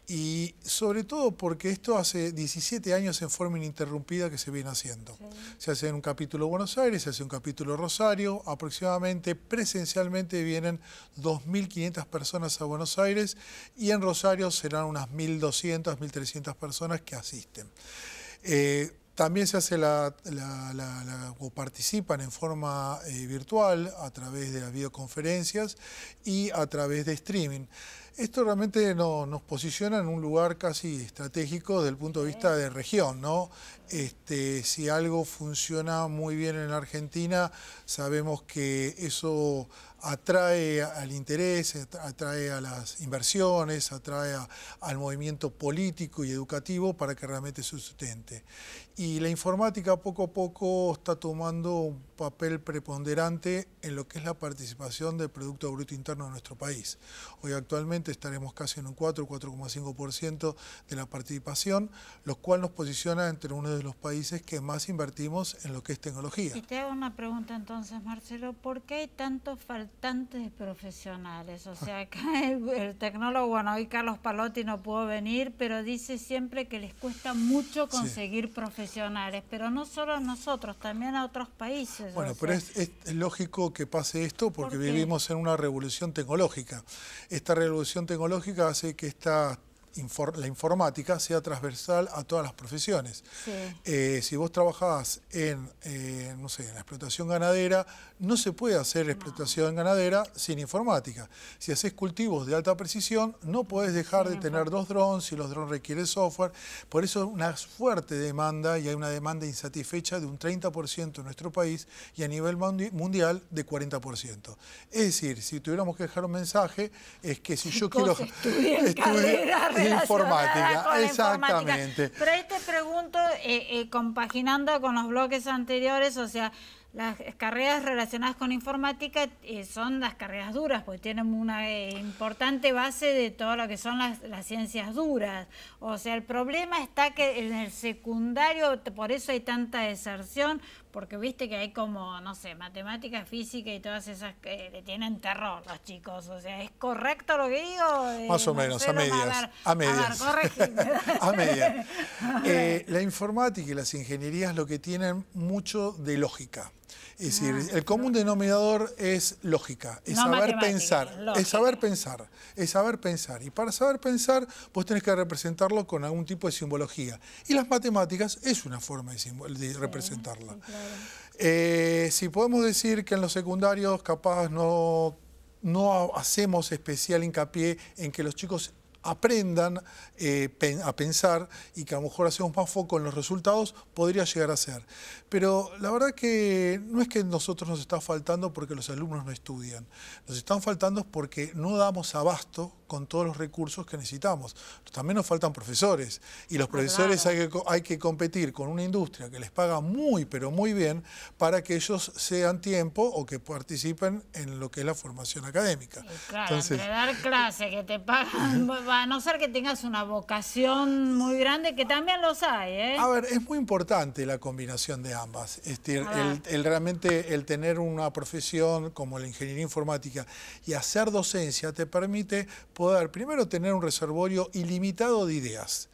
y sobre todo porque esto hace 17 años en forma ininterrumpida que se viene haciendo. Sí. Se hace en un capítulo Buenos Aires, se hace un capítulo Rosario, aproximadamente presencialmente vienen 2.500 personas a Buenos Aires y en Rosario serán unas 1.200, 1.300 personas que asisten. También se hace o participan en forma virtual a través de las videoconferencias y a través de streaming. Esto realmente nos posiciona en un lugar casi estratégico desde el punto de vista de región, ¿no? Si algo funciona muy bien en Argentina, sabemos que eso atrae al interés, atrae a las inversiones, atrae al movimiento político y educativo para que realmente se sustente. Y la informática poco a poco está tomando un papel preponderante en lo que es la participación del Producto Bruto Interno de nuestro país. Hoy actualmente estaremos casi en un 4,5% de la participación, lo cual nos posiciona entre uno de los países que más invertimos en lo que es tecnología. Y te hago una pregunta entonces, Marcelo, ¿por qué hay tantos faltantes de profesionales? O sea, acá el tecnólogo, bueno, hoy Carlos Palotti no pudo venir, pero dice siempre que les cuesta mucho conseguir profesionales, pero no solo a nosotros, también a otros países. Bueno, pero es lógico que pase esto porque vivimos en una revolución tecnológica. Esta revolución tecnológica hace que la informática sea transversal a todas las profesiones. Sí. Si vos trabajás no sé, en la explotación ganadera, no se puede hacer explotación ganadera sin informática. Si haces cultivos de alta precisión, no podés dejar de tener 2 drones, si los drones requieren software. Por eso una fuerte demanda, y hay una demanda insatisfecha de un 30% en nuestro país y a nivel mundial de 40%. Es decir, si tuviéramos que dejar un mensaje, es que si yo quiero estudiar informática, exactamente. Pero ahí te pregunto, compaginando con los bloques anteriores, o sea, las carreras relacionadas con informática son las carreras duras, porque tienen una importante base de todo lo que son las ciencias duras. O sea, el problema está que en el secundario, por eso hay tanta deserción, porque viste que hay como, no sé, matemática, física y todas esas que le tienen terror los chicos. O sea, ¿es correcto lo que digo? Más o menos, a medias. A medias. A medias. La informática y las ingenierías lo que tienen mucho de lógica. Es decir, el común denominador es lógica, es saber pensar, es saber pensar. Y para saber pensar, vos tenés que representarlo con algún tipo de simbología. Y las matemáticas es una forma de representarla. Claro. Si podemos decir que en los secundarios capaz no hacemos especial hincapié en que los chicos aprendan a pensar y que a lo mejor hacemos más foco en los resultados, podría llegar a ser. Pero la verdad que no es que a nosotros nos está faltando porque los alumnos no estudian. Nos están faltando porque no damos abasto con todos los recursos que necesitamos. También nos faltan profesores y los profesores hay que competir con una industria que les paga muy, pero muy bien para que ellos sean tiempo o que participen en lo que es la formación académica. Claro, entonces, entre dar clase que te pagan, a no ser que tengas una vocación muy grande, que también los hay, ¿eh? A ver, es muy importante la combinación de ambas. Realmente el tener una profesión como la ingeniería informática y hacer docencia te permite poder primero tener un reservorio ilimitado de ideas,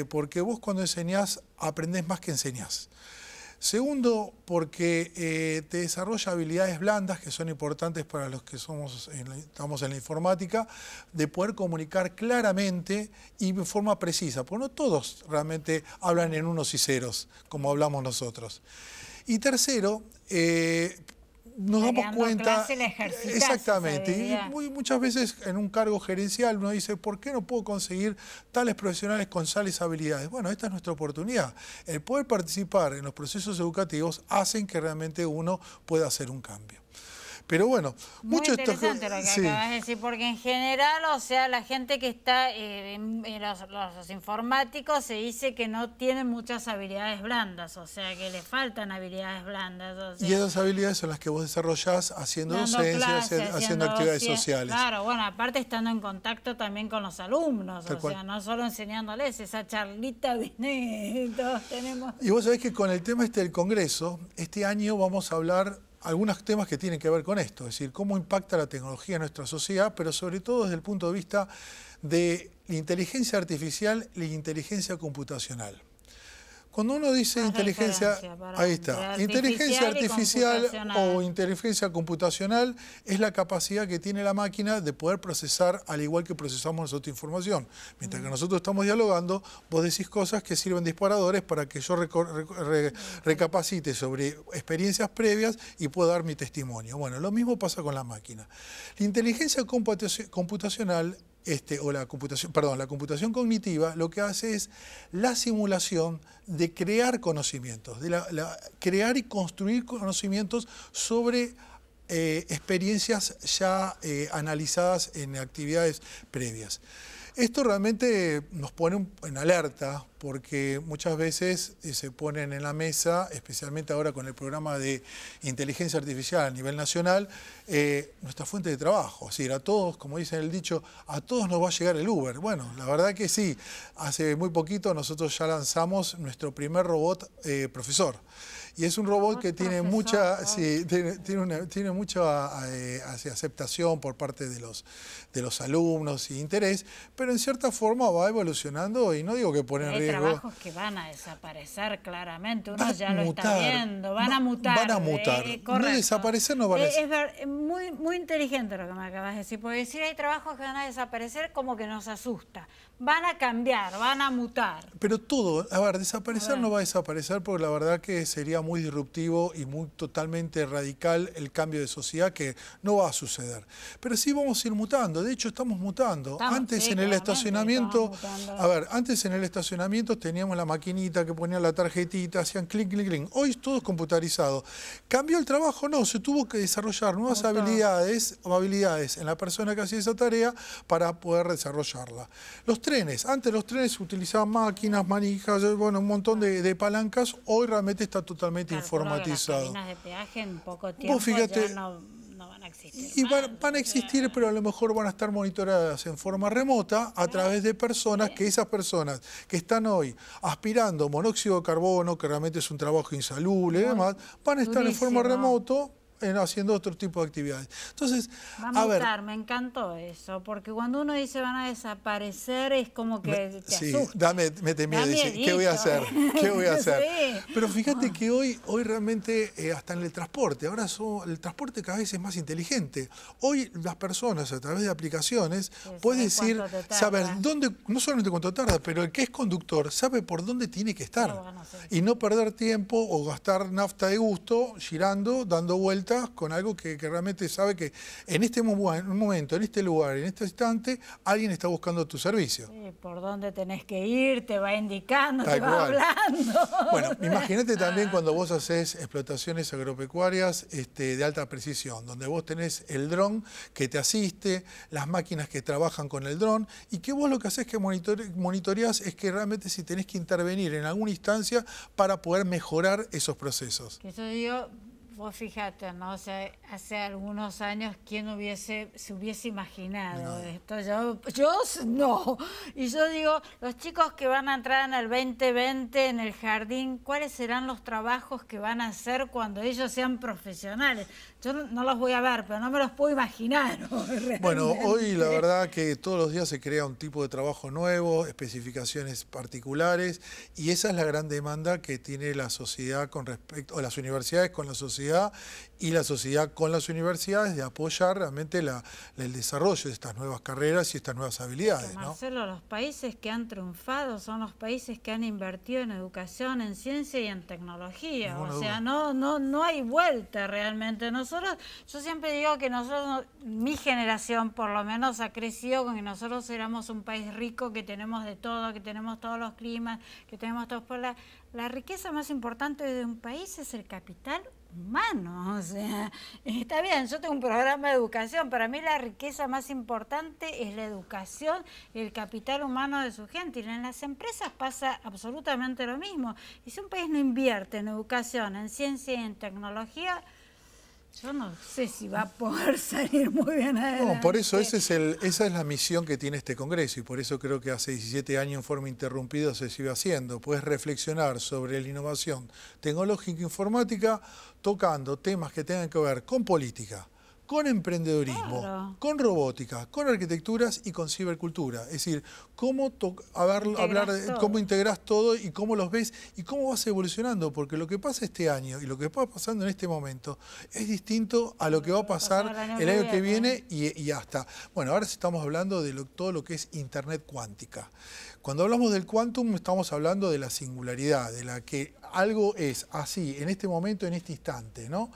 porque vos cuando enseñás aprendés más que enseñás. Segundo, porque te desarrolla habilidades blandas que son importantes para los que estamos en la informática, de poder comunicar claramente y de forma precisa, porque no todos realmente hablan en unos y ceros, como hablamos nosotros. Y tercero, nos damos cuenta, exactamente, y muchas veces en un cargo gerencial uno dice, ¿por qué no puedo conseguir tales profesionales con tales habilidades? Bueno, esta es nuestra oportunidad. El poder participar en los procesos educativos hacen que realmente uno pueda hacer un cambio. Pero bueno, Muy mucho interesante lo que sí. acabas de decir, porque en general, o sea, la gente que está en los informáticos se dice que no tienen muchas habilidades blandas, o sea, que le faltan habilidades blandas. O sea, Y esas habilidades son las que vos desarrollás haciendo dando docencia, clases, haciendo actividades docencia. sociales. Claro, bueno, aparte estando en contacto también con los alumnos, Tal o cual. sea, no solo enseñándoles esa charlita de todos tenemos. Y vos sabés que con el tema del Congreso, este año vamos a hablar algunos temas que tienen que ver con esto, es decir, cómo impacta la tecnología en nuestra sociedad, pero sobre todo desde el punto de vista de la inteligencia artificial y la inteligencia computacional. Cuando uno dice inteligencia, ahí está, inteligencia artificial o inteligencia computacional es la capacidad que tiene la máquina de poder procesar al igual que procesamos nosotros información. Mientras que nosotros estamos dialogando, vos decís cosas que sirven de disparadores para que yo recapacite sobre experiencias previas y pueda dar mi testimonio. Bueno, lo mismo pasa con la máquina. La inteligencia computacional la computación cognitiva lo que hace es la simulación de crear conocimientos, de crear y construir conocimientos sobre experiencias ya analizadas en actividades previas. Esto realmente nos pone en alerta porque muchas veces se ponen en la mesa, especialmente ahora con el programa de inteligencia artificial a nivel nacional, nuestra fuente de trabajo. Es decir, a todos, como dice el dicho, a todos nos va a llegar el Uber. Bueno, la verdad que sí. Hace muy poquito nosotros ya lanzamos nuestro primer robot profesor. Y es un robot que tiene mucha, sí, tiene mucha aceptación por parte de los alumnos y interés, pero en cierta forma va evolucionando y no digo que pone en riesgo. Hay trabajos que van a desaparecer claramente, uno ya lo está viendo, van a mutar. Van a mutar, no desaparecer no van a desaparecer. Es muy inteligente lo que me acabas de decir, porque decir hay trabajos que van a desaparecer como que nos asusta. Van a cambiar, van a mutar. Pero todo, a ver, desaparecer no va a desaparecer porque la verdad que sería muy disruptivo y muy totalmente radical el cambio de sociedad que no va a suceder. Pero sí vamos a ir mutando, de hecho estamos mutando. Antes en el estacionamiento, antes en el estacionamiento teníamos la maquinita que ponía la tarjetita, hacían clic, clic, clic. Hoy todo es computarizado. ¿Cambió el trabajo? No, se tuvo que desarrollar nuevas habilidades en la persona que hacía esa tarea para poder desarrollarla. Los trenes, antes los trenes utilizaban máquinas, manijas, bueno, un montón de palancas, hoy realmente está totalmente informatizado. Las cabinas de peaje en poco tiempo fíjate, ya no van a existir. Y van a existir, pero a lo mejor van a estar monitoreadas en forma remota a través de personas, que esas personas que están hoy aspirando monóxido de carbono, que realmente es un trabajo insalubre y demás, van a estar en forma remoto haciendo otro tipo de actividades. Entonces, me encantó eso, porque cuando uno dice van a desaparecer es como que te asusta. Mete miedo, dice, ¿qué voy a hacer? ¿Qué voy a hacer? Sí. Pero fíjate que hoy realmente, hasta en el transporte, ahora el transporte cada vez es más inteligente. Hoy las personas a través de aplicaciones pueden decir, saber dónde, no solamente cuánto tarda, pero el que es conductor sabe por dónde tiene que estar. Y no perder tiempo o gastar nafta de gusto girando, dando vueltas con algo que realmente sabe que en este momento, en este lugar, en este instante, alguien está buscando tu servicio. Sí, por dónde tenés que ir, te va indicando, te va hablando. Bueno, imagínate también cuando vos haces explotaciones agropecuarias de alta precisión, donde vos tenés el dron que te asiste, las máquinas que trabajan con el dron, y que vos lo que haces que monitoreás es que realmente si tenés que intervenir en alguna instancia para poder mejorar esos procesos. Que yo digo, vos fíjate, ¿no? O sea, hace algunos años, ¿quién se hubiese imaginado esto? Yo no. Y yo digo, los chicos que van a entrar en el 2020 en el jardín, ¿cuáles serán los trabajos que van a hacer cuando ellos sean profesionales? Yo no los voy a ver, pero no me los puedo imaginar. Bueno, hoy la verdad que todos los días se crea un tipo de trabajo nuevo, especificaciones particulares, y esa es la gran demanda que tiene la sociedad con respecto, o las universidades con la sociedad y la sociedad con las universidades, de apoyar realmente el desarrollo de estas nuevas carreras y estas nuevas habilidades. Marcelo, los países que han triunfado son los países que han invertido en educación, en ciencia y en tecnología. O sea, no hay vuelta realmente. Yo siempre digo que mi generación por lo menos ha crecido con que nosotros éramos un país rico, que tenemos de todo, que tenemos todos los climas, que tenemos todos. La riqueza más importante de un país es el capital humanos. O sea, está bien, yo tengo un programa de educación. Para mí la riqueza más importante es la educación y el capital humano de su gente. Y en las empresas pasa absolutamente lo mismo. Y si un país no invierte en educación, en ciencia y en tecnología, yo no sé si va a poder salir muy bien adelante. No, por eso esa es la misión que tiene este Congreso y por eso creo que hace 17 años en forma interrumpida se sigue haciendo. Puedes reflexionar sobre la innovación tecnológica e informática tocando temas que tengan que ver con política, con emprendedurismo, claro, con robótica, con arquitecturas y con cibercultura. Es decir, cómo cómo integras todo y cómo los ves y cómo vas evolucionando, porque lo que pasa este año y lo que está pasando en este momento es distinto a lo que va a pasar el año que viene y hasta. Bueno, ahora estamos hablando de todo lo que es Internet cuántica. Cuando hablamos del quantum estamos hablando de la singularidad, de la que algo es así, en este momento, en este instante, ¿no?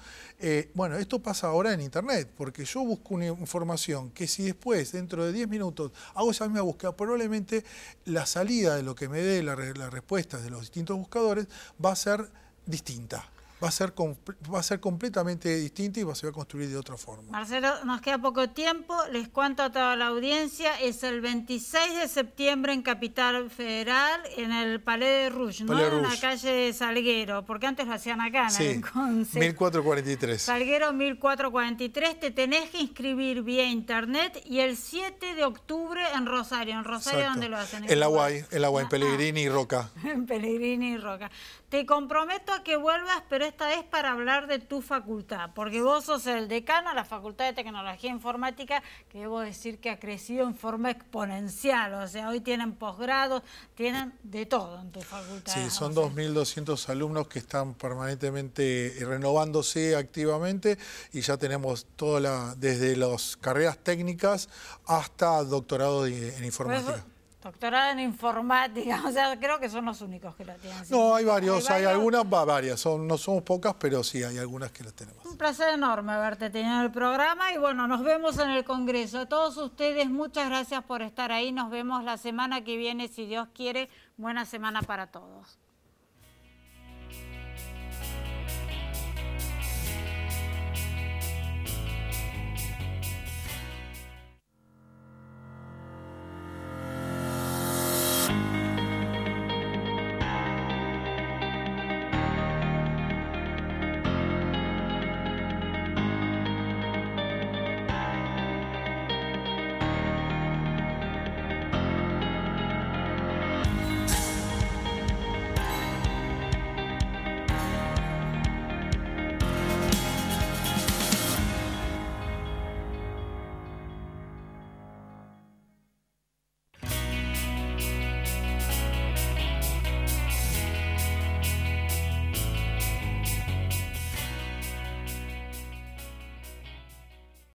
Bueno, esto pasa ahora en Internet, porque yo busco una información que si después, dentro de 10 minutos, hago esa misma búsqueda, probablemente la salida de lo que me dé la respuesta de los distintos buscadores va a ser distinta. Va a ser completamente distinta y se va a construir de otra forma. Marcelo, nos queda poco tiempo. Les cuento a toda la audiencia, es el 26 de septiembre en Capital Federal, en el Palais de Rouge, ¿no? En la calle Salguero, porque antes lo hacían acá, en el Concejo. 1443. Salguero 1443, te tenés que inscribir vía internet y el 7 de octubre en Rosario. ¿En Rosario dónde lo hacen? En la UAI, en Pellegrini y Roca. En Pellegrini y Roca. Te comprometo a que vuelvas, pero esta vez para hablar de tu facultad, porque vos sos el decano de la Facultad de Tecnología e Informática, que debo decir que ha crecido en forma exponencial. O sea, hoy tienen posgrados, tienen de todo en tu facultad. Sí, son 2.200 alumnos que están permanentemente renovándose activamente y ya tenemos desde las carreras técnicas hasta doctorado en informática. Pues, doctorado en informática, o sea, creo que son los únicos que la tienen. No, hay varios, hay algunas, varias, no somos pocas, pero sí, hay algunas que las tenemos. Un placer enorme haberte tenido en el programa y bueno, nos vemos en el Congreso. A todos ustedes, muchas gracias por estar ahí, nos vemos la semana que viene, si Dios quiere. Buena semana para todos.